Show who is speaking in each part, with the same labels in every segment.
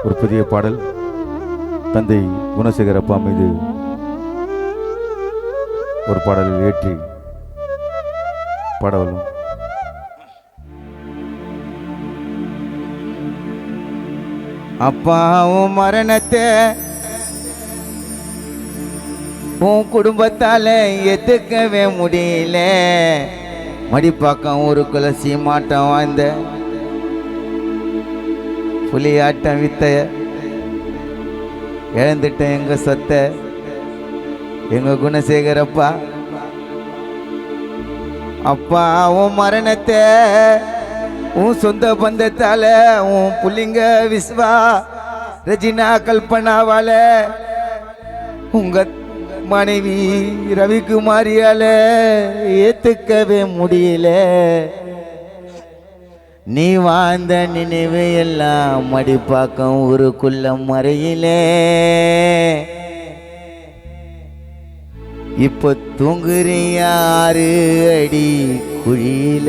Speaker 1: ஒரு புதிய பாடல் தந்தை குணசேகர் அப்பா மீது ஒரு பாடலில் ஏற்றி பாடவலும்.
Speaker 2: அப்பாவும் மரணத்தை உன் குடும்பத்தால எத்துக்கவே முடியல. மடிப்பாக்கம் ஊருக்குள்ள சீமாட்டம் வாழ்ந்த புலியாட்டம் வித்த இழந்துட்ட எங்க சொத்த எங்க குணசேகரப்பா. அப்பா உன் மரணத்தை உன் சொந்த பந்தத்தால உன் புள்ளிங்க விஸ்வா ரஜினா கல்பனாவால உங்க மனைவி ரவிக்குமாரியால ஏத்துக்கவே முடியல. நீ வாழ்ந்த நினைவு எல்லாம் மடிப்பாக்கம் ஊருக்குள்ள மறையில. இப்ப தூங்குறியாரு அடி குழியில.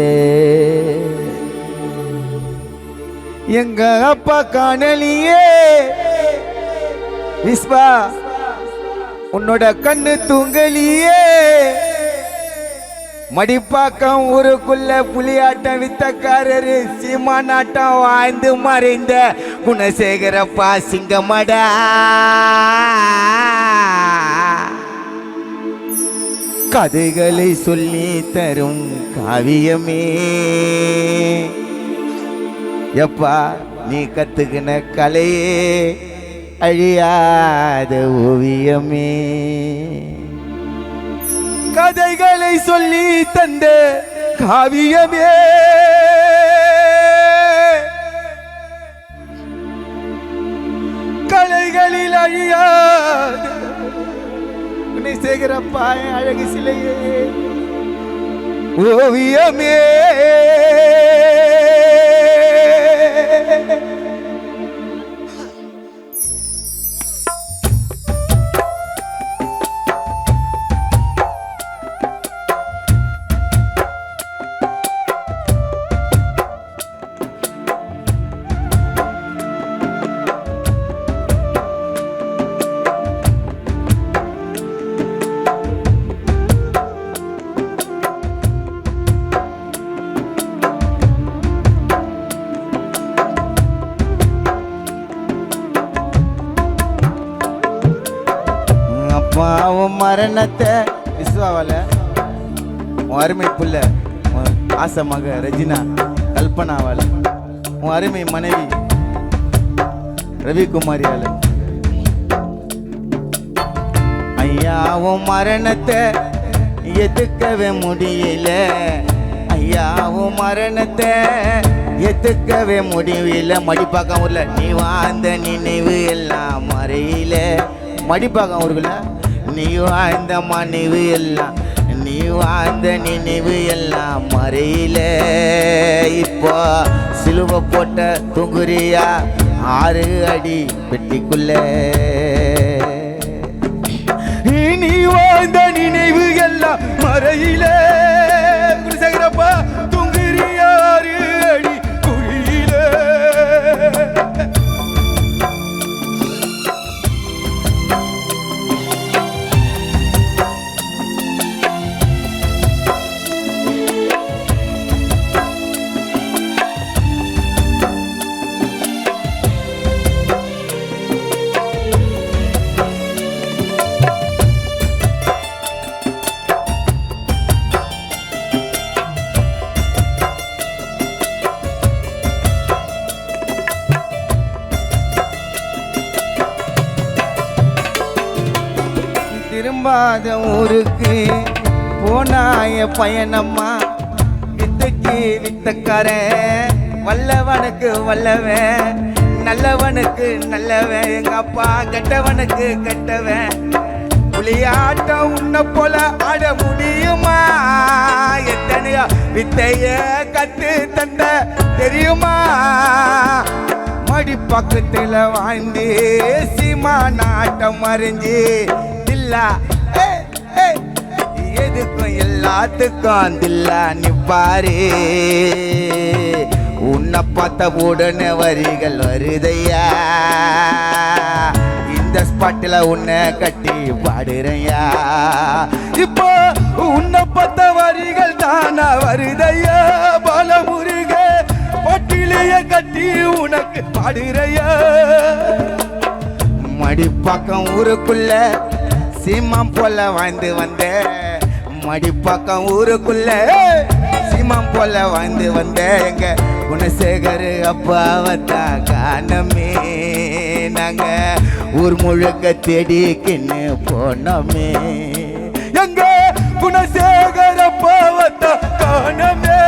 Speaker 2: எங்க அப்பா காணலியே விஸ்வா உன்னோட கண்ணு தூங்கலியே. மடிப்பாக்கம் ஊருக்குள்ள புலியாட்டம் வித்தக்காரரு சீமானாட்டம் வாழ்ந்து மறைந்த குணசேகரப்பா சிங்கமடா. கதைகளை சொல்லி தரும் காவியமே எப்பா நீ கத்துக்கின கலையே அழியாத ஓவியமே. கதைகளை சொல்லி தந்த காவியமே கலைகளில் அழியாத குணசேகரப்பா அழகு சிலையே ஓவியமே. அப்பாவும் மரணத்தை விஸ்வாவால உன் அருமை புள்ள ஆசை மக ரஜினா கல்பனாவால உன் அருமை மனைவி ரவிக்குமாரியால ஐயாவும் மரணத்தை எதுக்கவே முடியல. ஐயாவும் மரணத்தை எதுக்கவே முடியல. மடிப்பாக்கம் ஊர்ல நீ வாழ்ந்த நினைவு எல்லாம் மறையில. மடிப்பாக்கம் ஊருக்குள்ள நீ வாழ்ந்த மனைவு எல்லாம் நீ வாழ்ந்த நினைவு எல்லாம் மறையில. இப்போ சிலுவை போட்ட தூங்குறியா 6 அடி பெட்டிக்குள்ள. நீ வாழ்ந்த நினைவு எல்லாம் மறையில. குணசேகரப்பா தூங்குறியா 6 அடி குழியில. திரும்பாத ஊருக்கு போனாய பயணம்மா. வித்தைக்கு வித்தக்காரன் வல்லவனுக்கு வல்லவன் நல்லவனுக்கு நல்லவன். எங்க அப்பா கெட்டவனுக்கு கெட்டவன். புலியாட்டம் உன்ன போல ஆட முடியுமா? எத்தனையோ வித்தைய கத்து தந்த தெரியுமா? மடிப்பக்கத்துல வாழ்ந்து சீமானாட்டம் மறைஞ்சு எதுக்கும் எல்லாத்துக்கும் தில்லா நிப்பாரு. உன்ன உன்னை பார்த்த உடனே வரிகள் வருதையா, இந்த ஸ்பாட்டில் உன்னை கட்டி பாடுறையா. இப்போ உன்னை பார்த்த வரிகள் தானா வருதையா, பாலமுருக பாட்டிலேயே கட்டி உனக்கு பாடுறையா. மடிப்பாக்கம் ஊருக்குள்ள சீமாம் போல வாழ்ந்து வந்த, மடிப்பாக்கம் ஊருக்குள்ள சீமாம் போல வாழ்ந்து வந்த எங்க குணசேகர் அப்பாவத்தா காணமே. நாங்க ஊர் முழுக்க தேடிக்கின்னு போனோமே, எங்க குணசேகர் அப்பாவத்தா காணமே.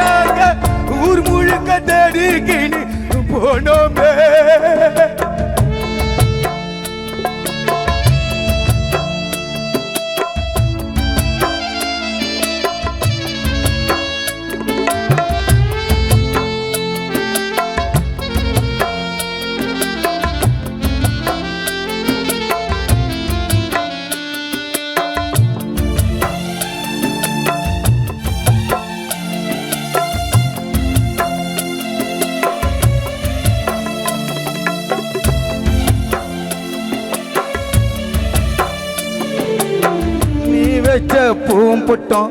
Speaker 2: நாங்க ஊர் முழுக்க தேடிக்கின்னு போனோமே. வச்ச பூம்புட்டோம்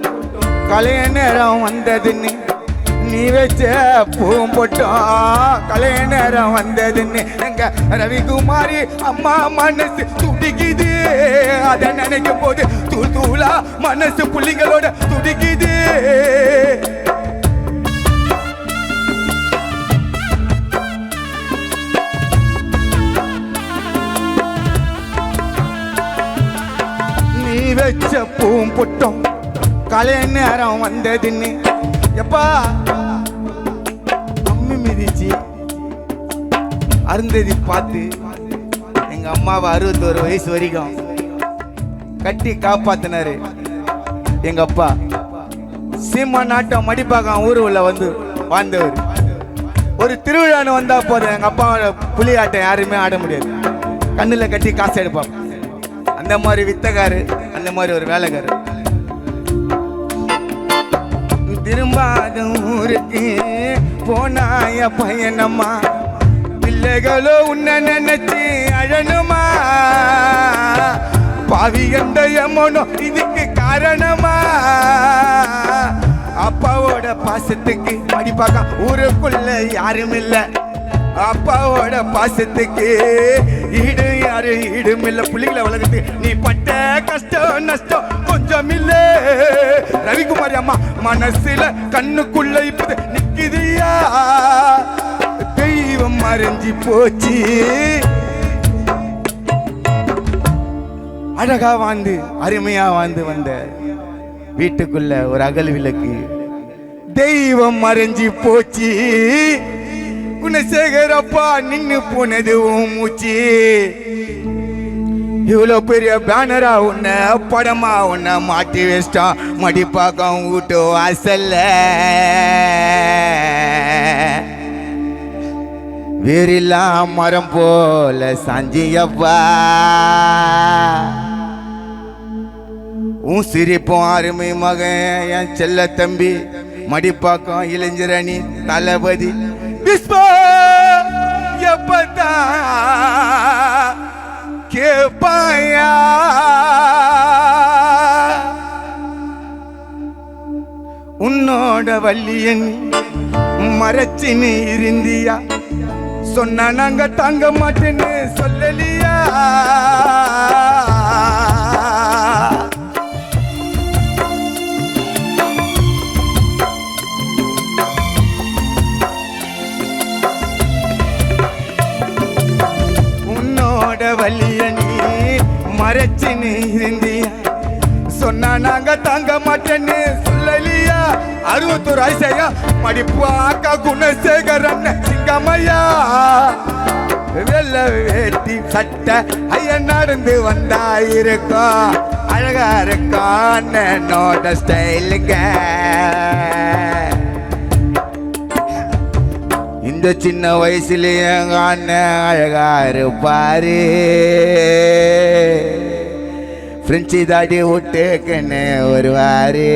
Speaker 2: கலைய நேரம் வந்ததுன்னு, நீ வச்ச பூம்புட்டோம் கலைய நேரம் வந்ததுன்னு எங்க ரவிக்குமாரி அம்மா மனசு துடிக்குது. அதை நினைக்கும் போது தூள் தூளா மனசு புள்ளிகளோட துடிக்குது. வச்ச பூம்புட்டோம் கலைய நேரம் வந்ததுன்னு எப்பா அம்மி மிதிச்சு அருந்ததி பார்த்து எங்க அம்மாவை 61 வயசு வரைக்கும் கட்டி காப்பாத்தினாரு எங்க அப்பா. சீமா நாட்டம் மடிப்பாக்கம் ஊரு உள்ள வந்து வாழ்ந்தவர். ஒரு திருவிழான்னு வந்தா போதும் எங்க அப்பாவோட புலி ஆட்டம் யாருமே ஆட முடியாது, கண்ணுல கட்டி காசு எடுப்பாங்க. அந்த மாதிரி வித்தகாரு, அந்த மாதிரி ஒரு வேலைக்காரு. திரும்பாத ஊருக்கு போனாய பயணமா, பிள்ளைகளோ உன்னை நினைச்சு அழனுமா. பாவி எந்த எமனோ இதுக்கு காரணமா, அப்பாவோட பாசத்துக்கு மடிப்பாக்கம் ஊருக்குள்ள யாரும் இல்லை. அப்பாவோட பாசத்துக்கு ஈடு யாரு ஈடும் இல்ல. புள்ளிகளை வளர்த்து நீ பட்ட கஷ்டம் நஷ்டம் கொஞ்சம் இல்ல. ரவிக்குமாரி அம்மா மனசுல கண்ணுக்குள்ள இப்ப நிக்குதியா, தெய்வம் மறைஞ்சி போச்சு. அழகா வாழ்ந்து அருமையா வாழ்ந்து வந்த வீட்டுக்குள்ள ஒரு அகல் விளக்கு, தெய்வம் மறைஞ்சி போச்சு. குணசேகர் அப்பா நின்னு போனது மூச்சு. இவ்வளோ பெரிய பேனரா உன்ன படமா உன்ன மாட்டி வச்சிட்டான் மடிப்பாக்கம் வீட்டு வாசல்ல. வேறில்லாம் மரம் போல சாஞ்சியப்பா, உன் சிரிப்பும் அருமை மகன் என் செல்ல தம்பி மடிப்பாக்கம் இளைஞரணி தளபதி எப்பதா கேப்பாயா. உன்னோட வள்ளியன் மறைச்சின்னு இருந்தியா, சொன்ன நாங்க தாங்க மாட்டேன்னு சொல்லலியா. வலியனி மறைச்சின்னு இருந்தியா, சொன்னா நாங்க தாங்க மாட்டேன்னு சொல்லலியா. 61 வயசையா மடிப்பாக்க குணசேகரன் சிங்கமையா. வெள்ள வேட்டி சட்டை ஐயா நடந்து வந்தா இருக்கும், அழகா இருக்கும் என்னோட ஸ்டைலுங்க. இந்த சின்ன வயசுலயே அண்ணன் அழகா இருப்பாரு. பிரெஞ்சு தாடி விட்டுக்குன்னு வருவாரு.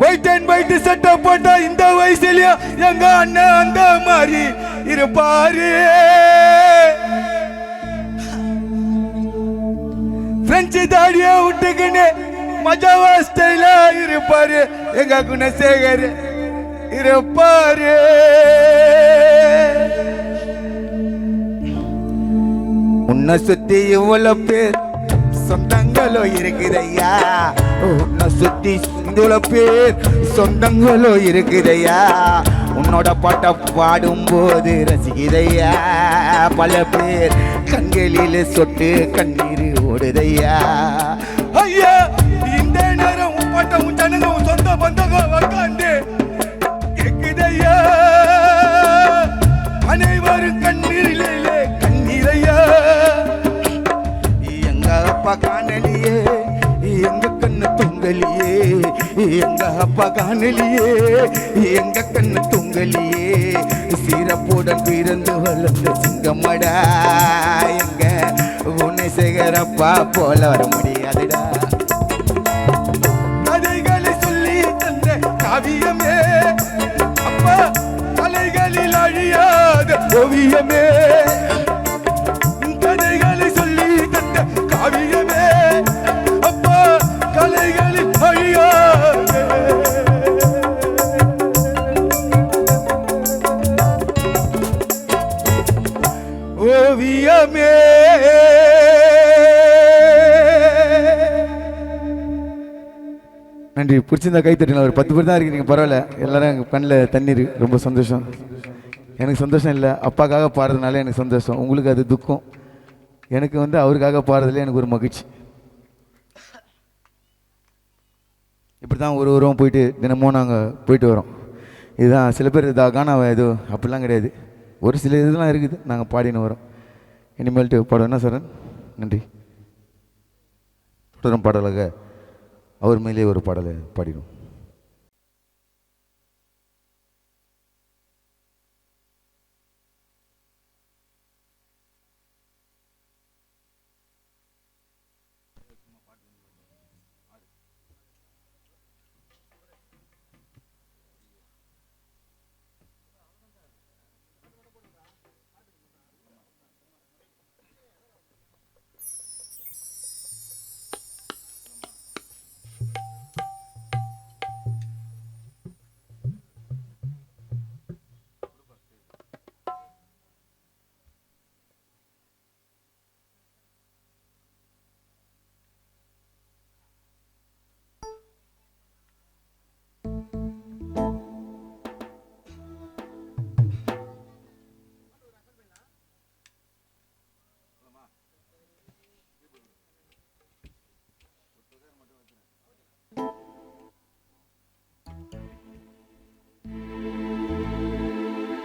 Speaker 2: வைட்டன் வைட்டு பேண்ட் சட்டை போட்டா இந்த வயசுலயும் எங்க அண்ணன் அந்த மாதிரி இருப்பாரு. பிரெஞ்சு தாடிய விட்டுக்கின்னு மஜாவா ஸ்டைலா இருப்பாரு எங்க குணசேகர் இருப்பாரு. உன்னை சுத்தி இவ்வளவு பேர் சொந்தங்களோ இருக்குதையா, உன்னை சுத்தி இவ்வளவு பேர் சொந்தங்களோ இருக்குதையா, உன்னோட பாட்டை பாடும்போது ரசிக்குதையா, பல பேர் கண்களில் சொட்டு கண்ணீர் ஓடுதையா. ஐயா இந்த நேரம் உன் பாட்டை உன் ஜனங்க உன் சொந்த பந்தங்க உட்காந்து கேக்குதையா, அனைவரும் கண்ணீரிலே கண்ணீரையா. எங்க அப்பா காணலியே எங்க கண்ணு தொங்கலியே, எங்க அப்பா காணலியே எங்க கண்ணு தொங்கலியே, சீரப்புடன் பிறந்து வளர்ந்த சிங்கமடா, எங்க குணசேகரப்பா போல வர முடியாதுடா. கதைகளை சொல்லி தந்த காவியமே அப்பா, கலைகளில் அழியாத ஓவியமே, கதைகளை சொல்லி தந்த காவியமே அப்பா, கலைகளில் அழியாத ஓவியமே. நன்றி. பிடிச்சிருந்தா கை தட்டினா. ஒரு 10 பேர் தான் இருக்கீங்க, பரவாயில்ல. எல்லாரும் எங்கள் கண்ணில் தண்ணீர். ரொம்ப சந்தோஷம். எனக்கு சந்தோஷம் இல்லை, அப்பாக்காக பாடுறதுனால எனக்கு சந்தோஷம், உங்களுக்கு அது துக்கம். எனக்கு அவருக்காக பாடுறதுல எனக்கு ஒரு மகிழ்ச்சி. இப்படி தான் ஒரு உருவம் போயிட்டு தினமும் நாங்கள் போயிட்டு வரோம். இதுதான் சில பேர் கானாவை ஏதோ அப்படிலாம் கிடையாது, ஒரு சில இதெல்லாம் இருக்குது, நாங்கள் பாடின்னு வரோம். இனிமேல்ட்டு பாடுவோம். என்ன சார்? நன்றி. தொடரும் பாடலாக அவர் மேலே ஒரு பாடலை பாடிடும்.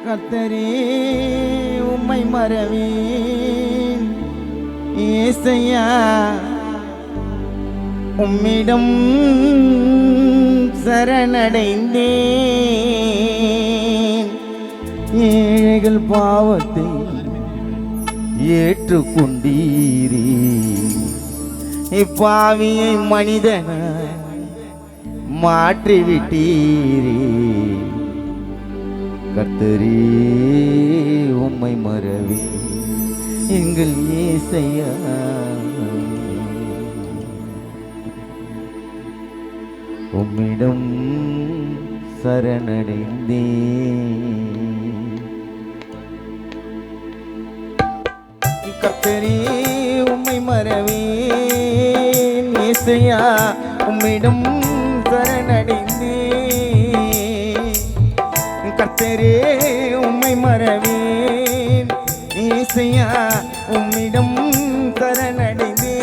Speaker 3: கர்த்தரே உம்மை மறவேன் ஏசையா, உம்மிடம் சரணடைந்தேன். ஏழைகள் பாவத்தை ஏற்றுக்கொண்டீரே, இப்பாவியை மனிதன மாற்றிவிட்டீரே. கர்த்தரே உம்மை மறவே எங்கள் ஏசையா, உம்மிடம் சரணடைந்தேன். கர்த்தரே உம்மை மறவேன் ஏசையா, உம்மிடம் சரணடைந்தேன். கர்த்தரே உம்மை மறவேன் ஏசையா, உம்மிடம் சரணடைந்தேன்.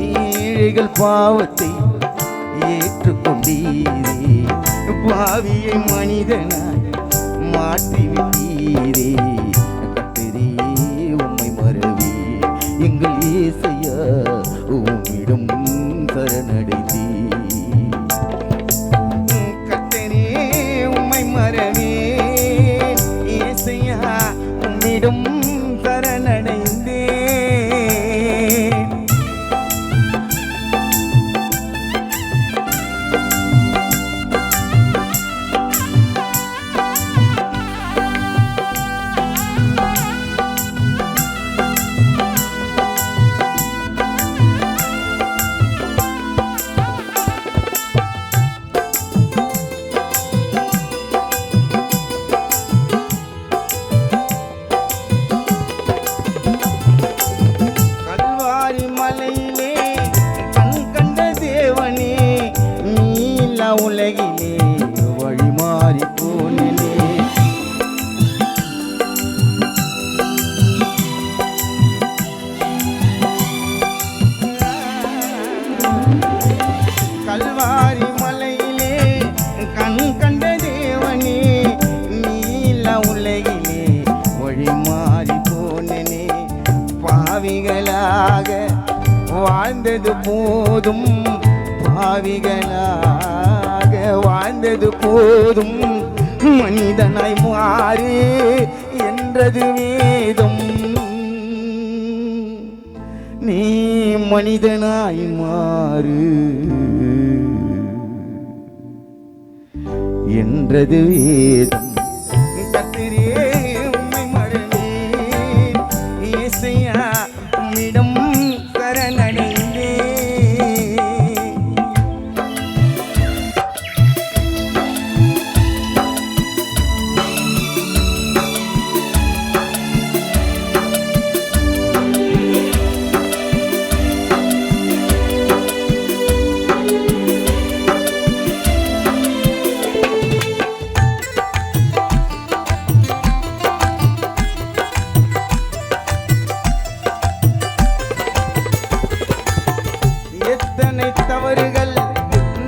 Speaker 3: ஏழைகள் பாவத்தை ஏற்றுக்கொண்டீரே, பாவியை மனிதனாய் மாற்றிவிட்டீரே. கர்த்தரே உம்மை மறவே எங்கள் ஏசையா, உம்மிடம் சரணடைந்தேன். கர்த்தரே உம்மை மறவேன் ஏசையா, உம்மிடம் சரணடைந்தேன். உலகிலே வழி மாறி போனேனே. கல்வாரி மலையிலே கண் கண்ட தேவனே, நீல உலகிலே வழி மாறி போனேனே. பாவிகளாக வாழ்ந்தது போதும், பாவிகளாக வாழ்ந்தது போதும், மனிதனாய் மாறு என்றது வேதம். நீ மனிதனாய் மாறு என்றது வேதம். கர்த்தரே உம்மை மறவேன், இயேசையா உம்மிடம் சரணடைந்தேன். எத்தனை தவறுகள்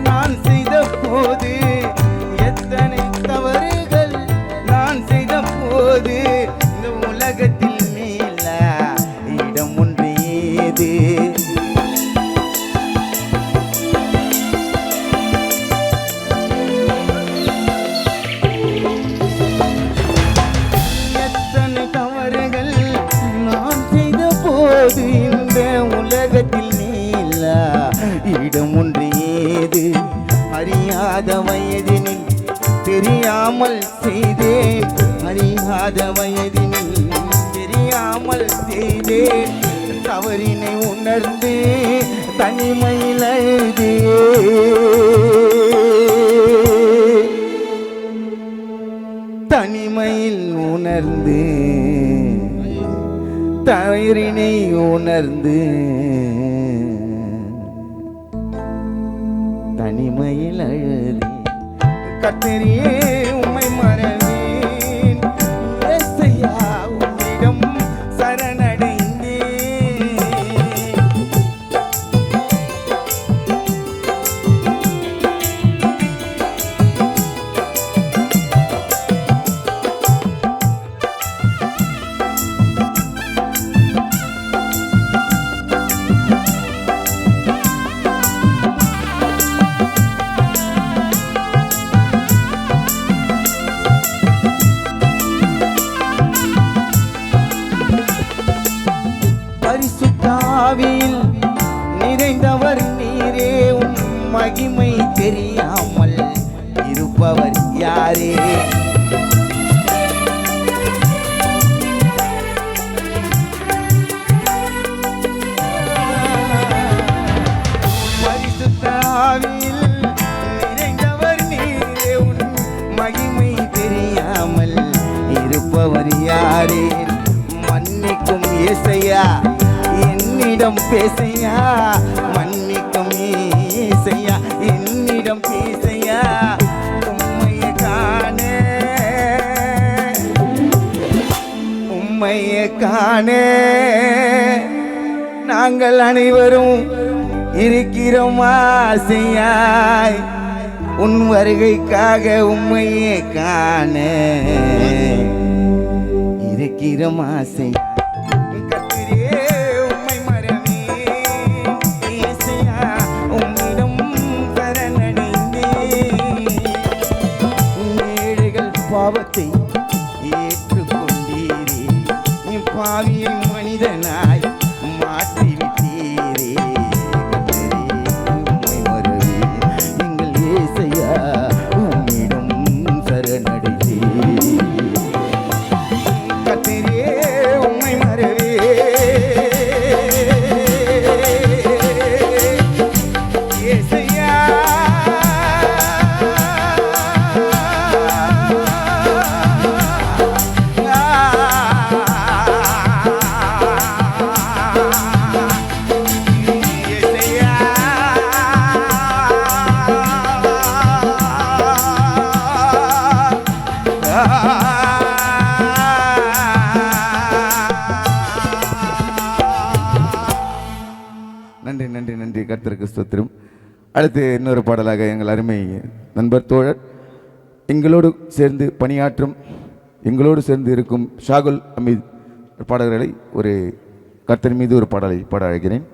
Speaker 3: நான் செய்த போது, எத்தனை தவறுகள் நான் செய்த போது, இந்த உலகத்தில் மேல இடம் ஒன்று ஏது? எத்தனை தவறுகள் நான் செய்த போது, இந்த உலகத்தில் இடம் ஒன்று ஏது? அறியாத வயதினில் தெரியாமல் செய்தேன், அறியாத வயதினில் தெரியாமல் செய்தேன். தவறினை உணர்ந்து தனிமையில் அழுதே, தனிமையில் உணர்ந்து தவறினை உணர்ந்து தனிமையில் அழுதே. கர்த்தரே உம்மை மறவேன், இயேசையா உம்மிடம் சரணடைந்தேன். பரிசுத்தாவியில் நிறைந்தவர் நீரே, உம் மகிமை தெரியாமல் இருப்பவர் யாரே? பரிசுத்தாவியில் நிறைந்தவர் நீரே, உம் மகிமை தெரியாமல் இருப்பவர் யாரே? மன்னிக்கும் இயேசையா என்னிடம் பேசையா, மன்னிக்கும் இயேசையா என்னிடம் பேசையா. உம்மையை காண, உம்மையை காண நாங்கள் அனைவரும் இருக்கிறோம் ஆசையாய். உன் வருகைக்காக உம்மையை காண இருக்கிறோம் ஆசை. கர்த்தரே உம்மை மறவேன், இயேசையா உம்மிடம் சரணடைந்தேன். ஏழைகள் பாவத்தை ஏற்றுக்கொண்டீரே, பாவியை மனிதனாய் மாற்றிவிட்டீரே. கர்த்தரே உம்மை மறவேன், எங்கள் இயேசையா உம்மிடம் சரணடைந்தேன். கர்த்தரே உம்மை
Speaker 1: கர்த்தருக்கு ஸ்தோத்திரம். அடுத்து இன்னொரு பாடலாக எங்கள் அருமை நண்பர் தோழர் எங்களோடு சேர்ந்து பணியாற்றும் எங்களோடு சேர்ந்து இருக்கும் ஷாகுல் அமீத் பாடகர்களை ஒரு கர்த்தர் மீது ஒரு பாடலை பாட அழைக்கிறேன்.